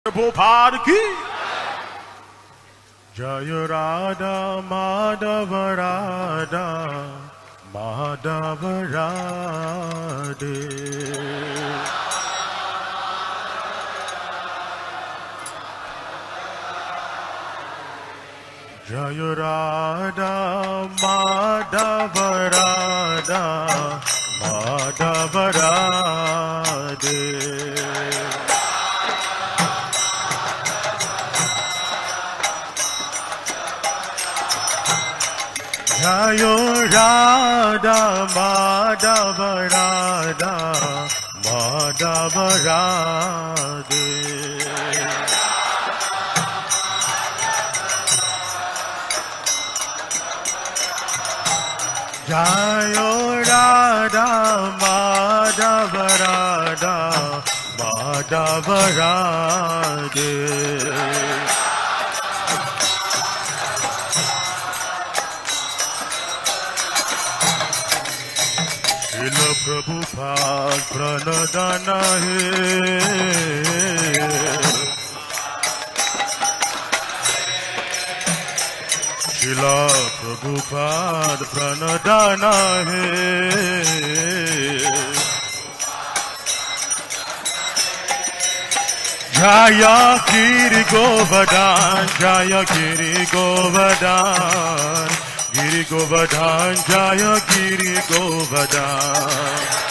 প্রভুপাদ কি জয় রাধা মাধব রাধা মাধব রাধে জয় রাধা মাধব রাধা মাধব রাধে জয় রাধা মাধব রাধা মাধব রাধে জয় রাধা মাধব রাধা মাধব রাধে শিল প্রভুপাদ প্রণদান হে শিল প্রভুপাদ প্রণদান হে জয় গিরি গোবর্ধন জয় গিরি গোবর্ধন গিরি গোবর্ধন জয় গিরি গোবর্ধন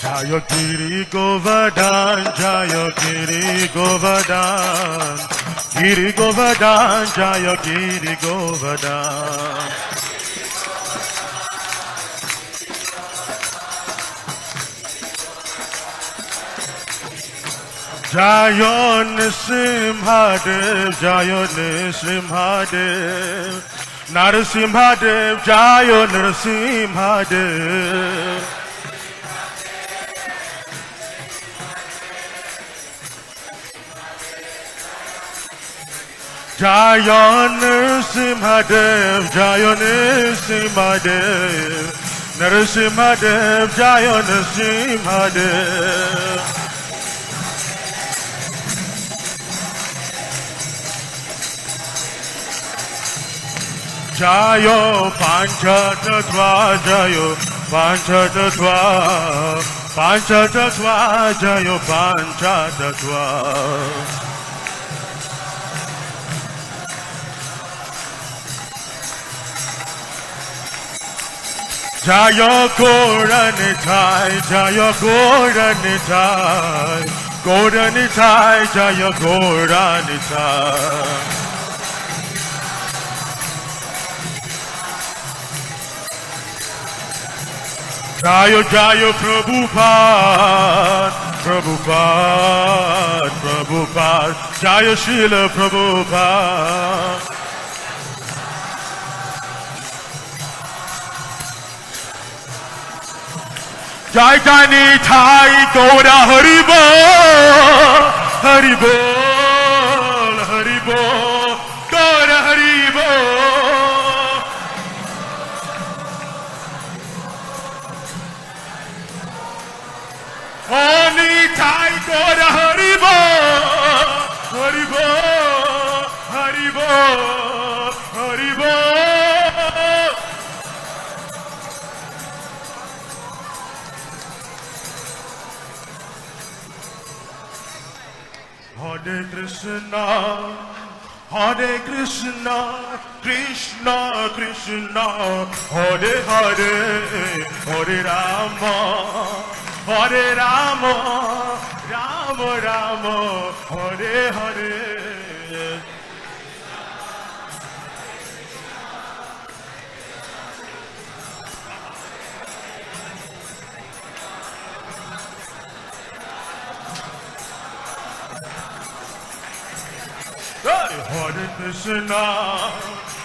জয় গিরি গোবর্ধন জয় গিরি গোবর্ধন গিরি গোবর্ধন জয় গিরি গোবর্ধন জয় নৃসিংহদেব জয় নৃসিংহদেব নরসিংহদেব জয় নরসিংহদেব জয় নৃসিংহদেব জয় নৃসিংহদেব নরসিংহদেব জয় নরসিংহদেব জয় পাঞ্চতত্ত্ব জয় পাঞ্চতত্ত্ব পাঞ্চতত্ত্ব জয় পাঞ্চতত্ত্ব জয় গৌরনিতাই জয় গৌরনিতাই গৌরনিতাই জয় গৌরনিতাই জয় জয় প্রভুপাদ প্রভুপাদ প্রভুপাদ জয় শিল প্রভুপাদ জয় জয় নিতাই গৌরা হরি বল হরি বল হরি বল গৌরা হরি বল ও নিতাই গৌরা হরি বল হরি বল হরি বল হরি বল Hare Krishna, Krishna Krishna, Hare Hare, Hare Rama, Hare Rama, Rama Rama, Hare Hare.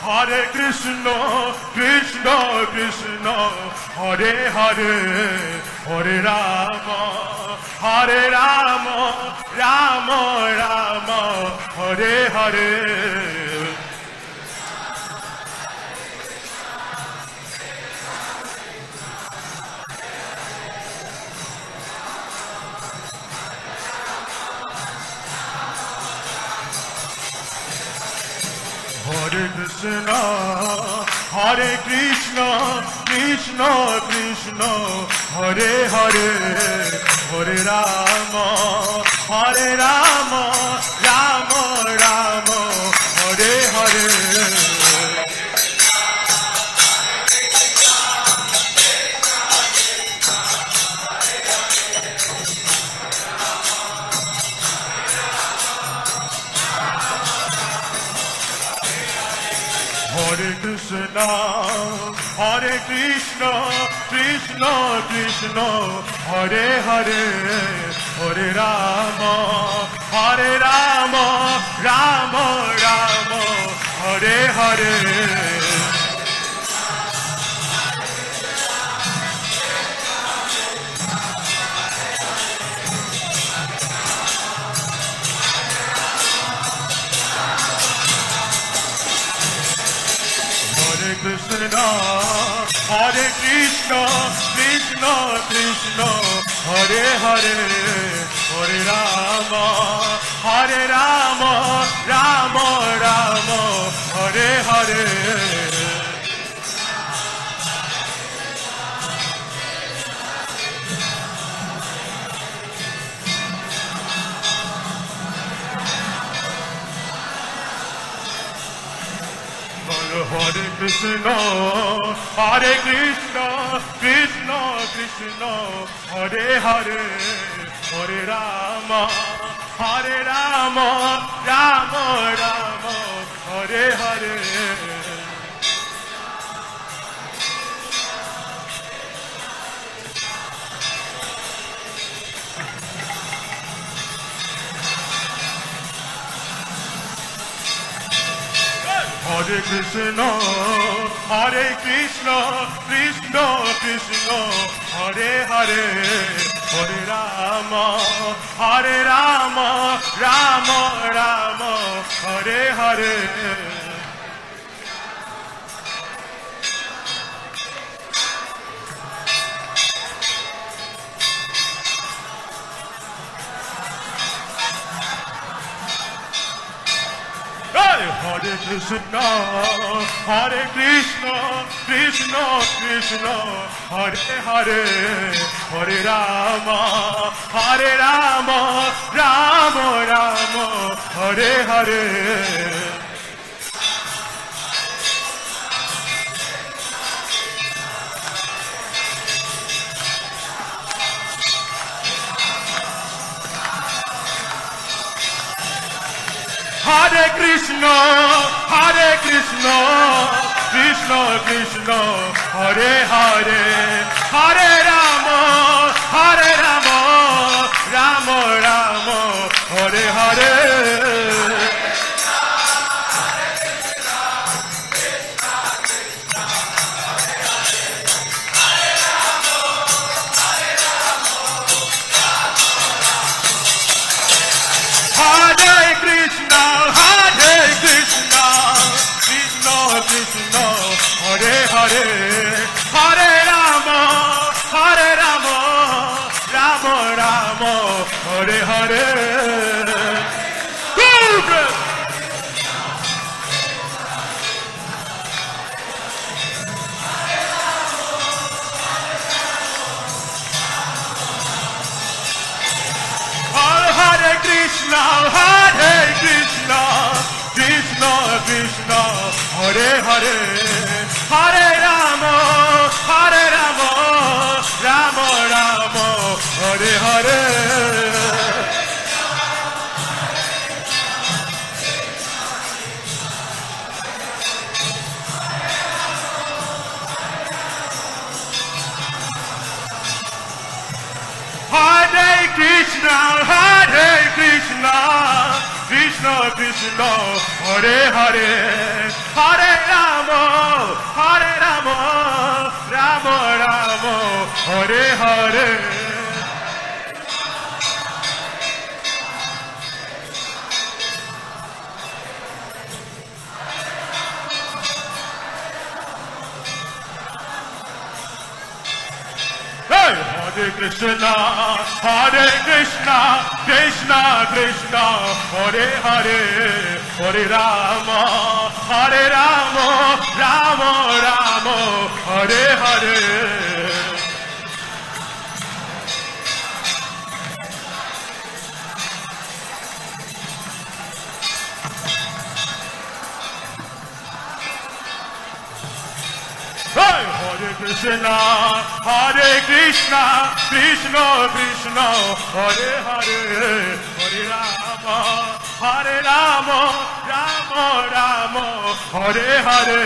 Hare Krishna, Krishna Krishna, Hare Hare, Hare Rama, Rama Rama, Hare Hare. Krishna, Hare Krishna, Krishna Krishna, Hare Hare, Hare Rama, Hare Rama, Rama Rama, Hare Hare. Hare Krishna, Hare Krishna, Krishna Krishna, Hare Hare, Hare Rama, Hare Rama, Rama Rama, Hare Hare. Hare Krishna, Hare Krishna, Krishna Krishna, Hare Hare, Hare Rama, Hare Rama, Rama Rama, Hare Hare. Hare Krishna, Hare Krishna, Krishna Krishna, Hare Hare, Hare Rama, Hare Rama, Rama Rama, Hare Hare. Hare Krishna, Hare Krishna, Krishna Krishna, Hare Hare, Hare Rama, Hare Rama, Rama Rama, Hare Hare. Hare Krishna, Hare Krishna, Krishna Krishna, Hare Hare, Hare Rama, Hare Rama, Rama Rama, Hare Hare. Hare Krishna, Hare Krishna, Krishna Krishna, Hare Hare, Hare Rama, Hare Rama, Rama Rama, Hare Hare. Hare Krishna, Hare Krishna, Krishna Krishna, Hare Hare, Hare Rama, Hare Rama, Rama Rama, Hare Hare. Hare Krishna, Hare Krishna, Krishna Krishna, Hare Hare, Hare Rama, Hare Rama, Rama Rama, Hare Hare. Hare Krishna, Hare Krishna, Krishna Krishna, Hare Hare, Hare Rama, Hare Rama, Rama Rama, Hare Hare. Hey! Hare Krishna, Krishna Krishna, Hare Hare, Hare Rama, Rama Rama, Hare Hare. Hey, Hare Krishna, Krishna Krishna, Hare Hare, Hare Rama, Rama Rama, Hare Hare.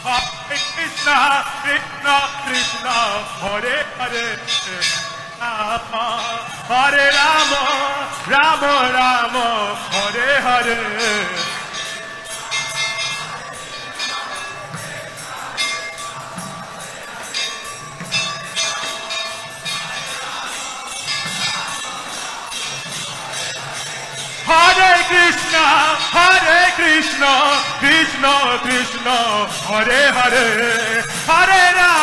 Hare Krishna, Krishna, Hare Hare, Hare Rama, Rama, Hare Hare. Hare Krishna, Krishna Krishna, Hare Hare, Hare Rama.